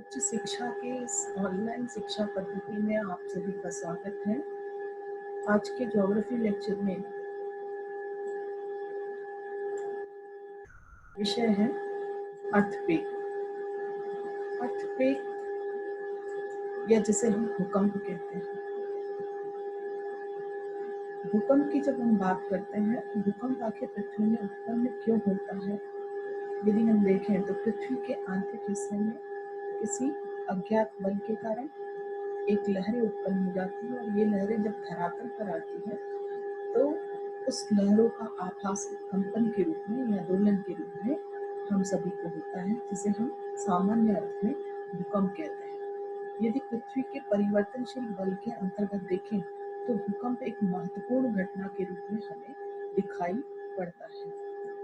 उच्च शिक्षा के इस ऑनलाइन शिक्षा पद्धति में आप सभी का स्वागत है। आज के ज्योग्राफी लेक्चर में विषय है अर्थक्वेक। अर्थक्वेक या जिसे हम भूकंप कहते हैं। भूकंप की जब हम बात करते हैं, भूकंप आखिर पृथ्वी में उत्पन्न क्यों होता है? यदि हम देखें तो पृथ्वी के आंतरिक हिस्से में किसी अज्ञात बल के कारण एक लहरें उत्पन्न हो जाती है और ये लहरें जब धरातल पर आती है तो उस लहरों का आभास कंपन के रूप में या दोलन के रूप में हम सभी को होता है, जिसे हम सामान्य अर्थ में भूकंप कहते हैं। यदि पृथ्वी के परिवर्तनशील बल के अंतर्गत देखें तो भूकंप एक महत्वपूर्ण घटना के रूप में हमें दिखाई पड़ता है।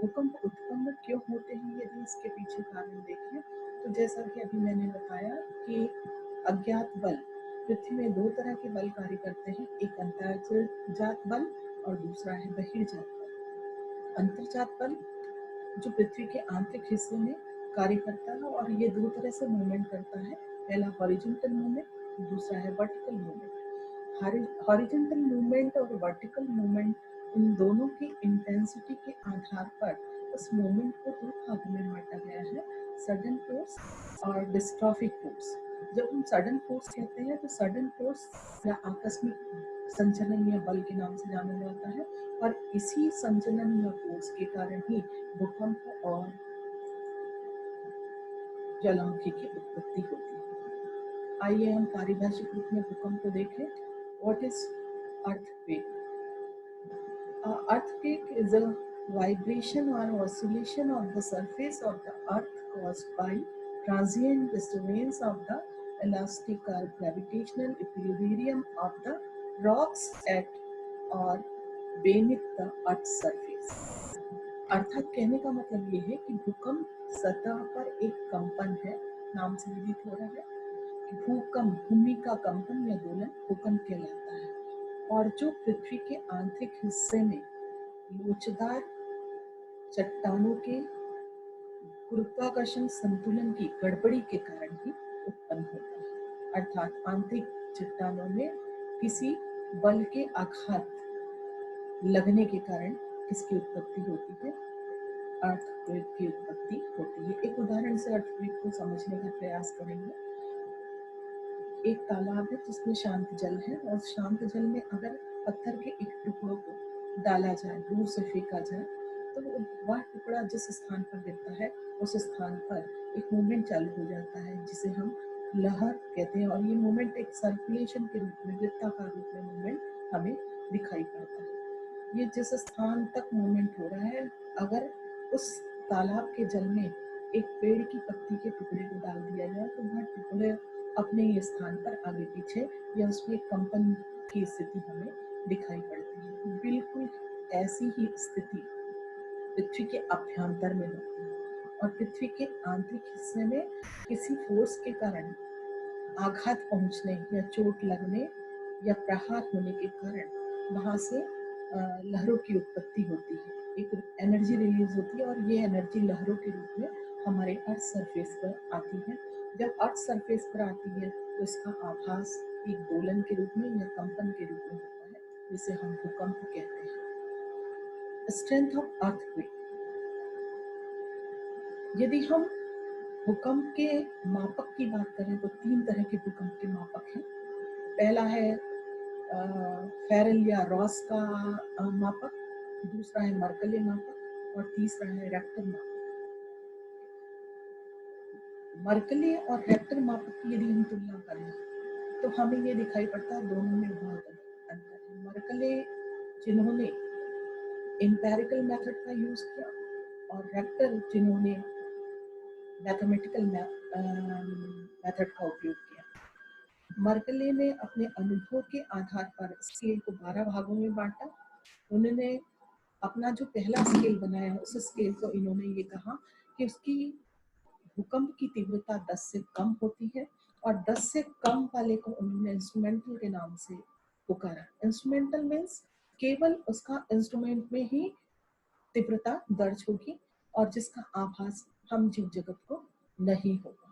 भूकंप उत्पन्न क्यों होते हैं, यदि इसके पीछे कारण देखें तो जैसा कि अभी मैंने बताया कि अज्ञात बल, पृथ्वी में दो तरह के बल कार्य करते हैं, एक अंतर्जात बल और दूसरा है बहिर्जात बल। अंतर्जात बल जो पृथ्वी के आंतरिक हिस्से में कार्य करता है और ये दो तरह से मूवमेंट करता है। पहला हॉरिजॉन्टल मूवमेंट, दूसरा है वर्टिकल मूवमेंट। हॉरिजॉन्टल मूवमेंट और वर्टिकल मूवमेंट, इन दोनों की इंटेंसिटी के आधार पर उस मूवमेंट को दो भागों में बांटा गया है, सडन फोर्स और डिस्ट्रॉफिक फोर्स। जब हम सडन फोर्स कहते हैं तो सडन फोर्स या आकस्मिक संचलन या बल के नाम से जाना जाता है और इसी संचलन या फोर्स के कारण ही भूकंप और ज्वालामुखी की उत्पत्ति होती है। आइए हम पारिभाषिक रूप में भूकंप को देखें। What is earthquake? Earthquake is a vibration or oscillation of the surface of the earth caused by transient disturbance of the elastic or gravitational equilibrium of the rocks at or beneath the earth's surface। अर्थात कहने का मतलब ये है कि भूकंप सतह पर एक कंपन है, नाम से विदित हो रहा है कि भूकंप, भूमि का कंपन या दोलन भूकंप कहलाता है। और जो पृथ्वी के आंतरिक हिस्से में लोचदार चट्टानों के गुरुत्वाकर्षण संतुलन की गड़बड़ी के कारण ही उत्पन्न होता है। अर्थात आंतरिक चट्टानों में किसी बल के आघात लगने के कारण इसकी उत्पत्ति होती है, अर्थक्वेक की उत्पत्ति होती है। एक उदाहरण से अर्थक्वेक को समझने का प्रयास करेंगे। एक तालाब है जिसमें शांत जल है और शांत जल में अगर पत्थर के एक टुकड़ों को डाला जाए, दूर से फेंका जाए, तो वह टुकड़ा जिस स्थान पर गिरता है उस स्थान पर एक मूवमेंट चालू हो जाता है जिसे हम लहर कहते हैं। और ये मूवमेंट एक सर्कुलेशन के रूप में, वृत्ताकार रूप में मूवमेंट हमें दिखाई पड़ता है। ये जिस स्थान तक मूवमेंट हो रहा है, अगर उस तालाब के जल में एक पेड़ की पत्ती के टुकड़े को डाल दिया जाए तो वह टुकड़े अपने ही स्थान पर आगे पीछे या उसमें कंपन की स्थिति हमें दिखाई पड़ती है। बिल्कुल ऐसी ही स्थिति पृथ्वी के अभ्यंतर में होती है और पृथ्वी के आंतरिक हिस्से में किसी फोर्स के कारण आघात पहुंचने या चोट लगने या प्रहार होने के कारण वहां से लहरों की उत्पत्ति होती है, एक एनर्जी रिलीज होती है और ये एनर्जी लहरों के रूप में हमारे अर्थ सरफेस पर आती है। जब अर्थ सरफेस पर आती है तो इसका आभास एक दोलन के रूप में या कंपन के रूप में होता है, जिसे हम भूकंप कहते हैं। Strength of earthquake. यदि हम भूकंप के मापक की बात करें तो तीन तरह के भूकंप के मापक हैं। पहला है फेरल या रॉस का मापक, दूसरा है मर्कले मापक और तीसरा है रेक्टर मापक। मर्कले और रेक्टर मापक की यदि हम तुलना करें तो हमें ये दिखाई पड़ता है दोनों में बहुत अंतर है। मर्कले जिन्होंने एम्पेरिकल मेथड का यूज किया और रेक्टर जिन्होंने मैथमेटिकल मेथड का उपयोग किया। मर्कले ने अपने अनुभव के आधार पर स्केल को 12 भागों में बांटा। उन्होंने अपना जो पहला स्केल बनाया उस स्केल को इन्होंने ये कहा कि उसकी भूकंप की तीव्रता 10 से कम होती है और 10 से कम वाले को उन्होंने इंस्ट्रूमेंटल के नाम से पुकारा। इंस्ट्रूमेंटल मीन्स केवल उसका इंस्ट्रूमेंट में ही तीव्रता दर्ज होगी और जिसका आभास हम जीव जगत को नहीं होगा।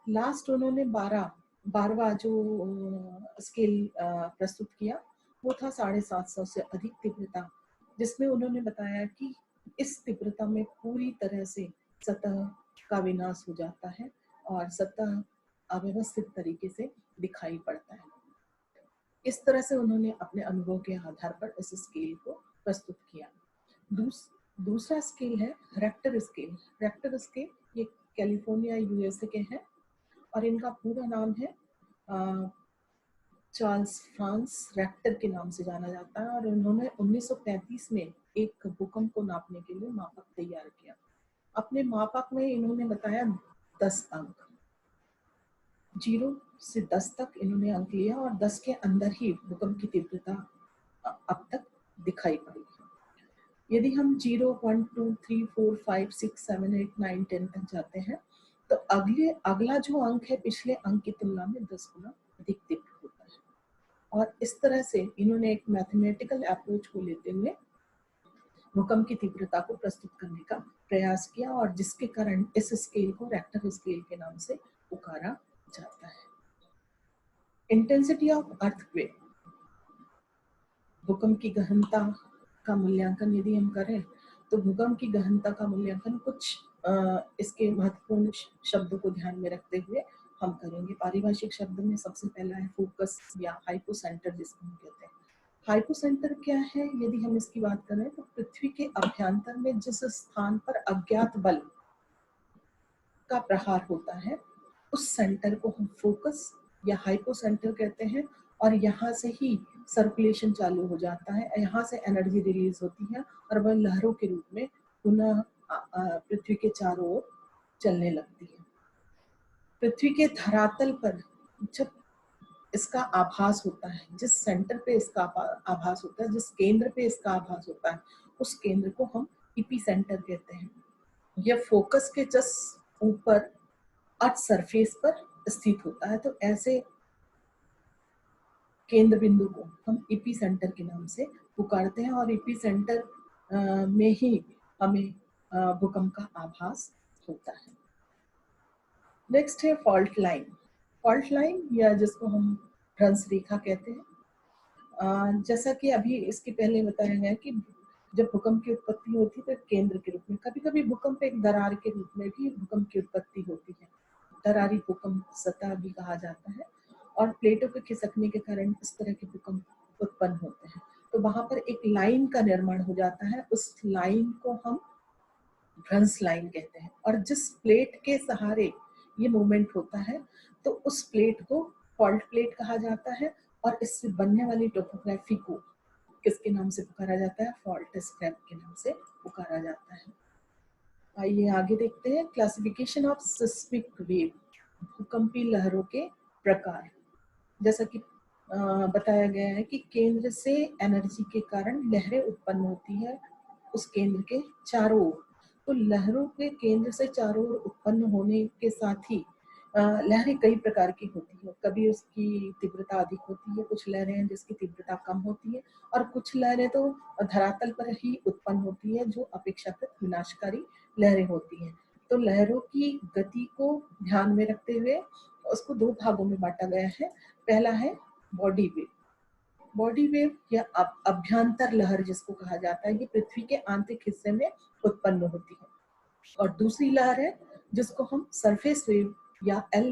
लास्ट उन्होंने 12वां जो स्केल प्रस्तुत किया वो था 750 से अधिक तीव्रता, जिसमें उन्होंने बताया कि इस तीव्रता में पूरी तरह से सतह का विनाश हो जाता है और सतह अव्यवस्थित तरीके से दिखाई पड़ता है। इस तरह से उन्होंने अपने अनुभव के आधार पर इस स्केल को प्रस्तुत किया। दूसरा स्केल है रेक्टर स्केल। रेक्टर स्केल ये कैलिफोर्निया यूएसए के हैं और इनका पूरा नाम है चार्ल्स फ्रांस रेक्टर के नाम से जाना जाता है और उन्होंने 1935 में एक भूकंप को नापने के लिए मापक तैयार किया। अपने मापक में इन्होंने बताया 10 अंक, 0 से 10 तक इन्होंने अंक लिया और 10 के अंदर ही भूकंप की तीव्रता अब तक दिखाई पड़ी। यदि हम 0, 1, 2, 3, 4, 5, 6, 7, 8, 9, 10 तक जाते हैं तो अगला जो अंक है पिछले अंक की तुलना में 10 गुना अधिक तीव्र होता है। और इस तरह से इन्होंने एक मैथमेटिकल अप्रोच को लेते हुए भूकंप की तीव्रता को प्रस्तुत करने का प्रयास किया और जिसके कारण इस स्केल को रेक्टर स्केल के नाम से पुकारा जाता है। इंटेंसिटी ऑफ अर्थक्वेक, भूकंप की गहनता का मूल्यांकन यदि हम करें तो भूकंप की गहनता का मूल्यांकन कुछ इसके महत्वपूर्ण शब्दों को ध्यान में रखते हुए हम करेंगे। पारिभाषिक शब्द में सबसे पहला है फोकस या हाइपोसेंटर, जिसको हम कहते हैं। हाइपोसेंटर क्या है यदि हम इसकी बात करें तो पृथ्वी के अभ्यंतर में जिस स्थान पर अज्ञात बल का प्रहार होता है उस सेंटर को हम फोकस या हाइपोसेंटर कहते हैं और यहाँ से ही सर्कुलेशन चालू हो जाता है, यहाँ से एनर्जी रिलीज होती है और वह लहरों के रूप में पुनः पृथ्वी के चारों ओर चलने लगती है। पृथ्वी के धरातल पर जब इसका आभास होता है, जिस सेंटर पे इसका आभास होता है, जिस केंद्र पे इसका आभास होता है, उस केंद्र को हम एपिसेंटर कहते हैं। यह फोकस के जस्ट ऊपर अर्थ सरफेस पर स्थित होता है। तो ऐसे केंद्र बिंदु को हम एपिसेंटर के नाम से पुकारते हैं और एपिसेंटर में ही हमें भूकंप का आभास होता है। नेक्स्ट है फॉल्ट लाइन। फॉल्ट लाइन या जिसको हम भ्रंश रेखा कहते हैं। जैसा कि अभी इसके पहले बताया गया कि जब भूकंप की उत्पत्ति होती है तो केंद्र के रूप में, कभी कभी भूकंप एक दरार के रूप में भी भूकंप की उत्पत्ति होती है। दरारी भूकंप सतह भी कहा जाता है और प्लेटों के खिसकने के कारण इस तरह के भूकंप उत्पन्न होते हैं। तो वहां पर एक लाइन का निर्माण हो जाता है, उस लाइन को हम भ्रंश लाइन कहते हैं। और जिस प्लेट के सहारे ये मूवमेंट होता है तो उस प्लेट को फॉल्ट प्लेट कहा जाता है और इससे बनने वाली टोपोग्राफी को किसके नाम से पुकारा जाता है? फॉल्ट स्क्रैप के नाम से पुकारा जाता है। आइए आगे देखते हैं क्लासिफिकेशन ऑफ सिस्मिक वेव, भूकंपी लहरों के प्रकार। जैसा कि बताया गया है कि केंद्र से एनर्जी के कारण लहरें उत्पन्न होती है उस केंद्र के चारों ओर। तो लहरों के केंद्र से चारों ओर उत्पन्न होने के साथ ही लहरें कई प्रकार की होती है। कभी उसकी तीव्रता अधिक होती है, कुछ लहरें हैं जिसकी तीव्रता कम होती है और कुछ लहरें तो धरातल पर ही उत्पन्न होती है जो अपेक्षाकृत विनाशकारी लहरें होती हैं। तो लहरों की गति को ध्यान में रखते हुए उसको 2 भागों में बांटा गया है। पहला है बॉडी वेव। बॉडी वेव या अभ्यंतर लहर जिसको कहा जाता है, ये पृथ्वी के आंतरिक हिस्से में उत्पन्न होती है। और दूसरी लहर है जिसको हम सरफेस वेव या एल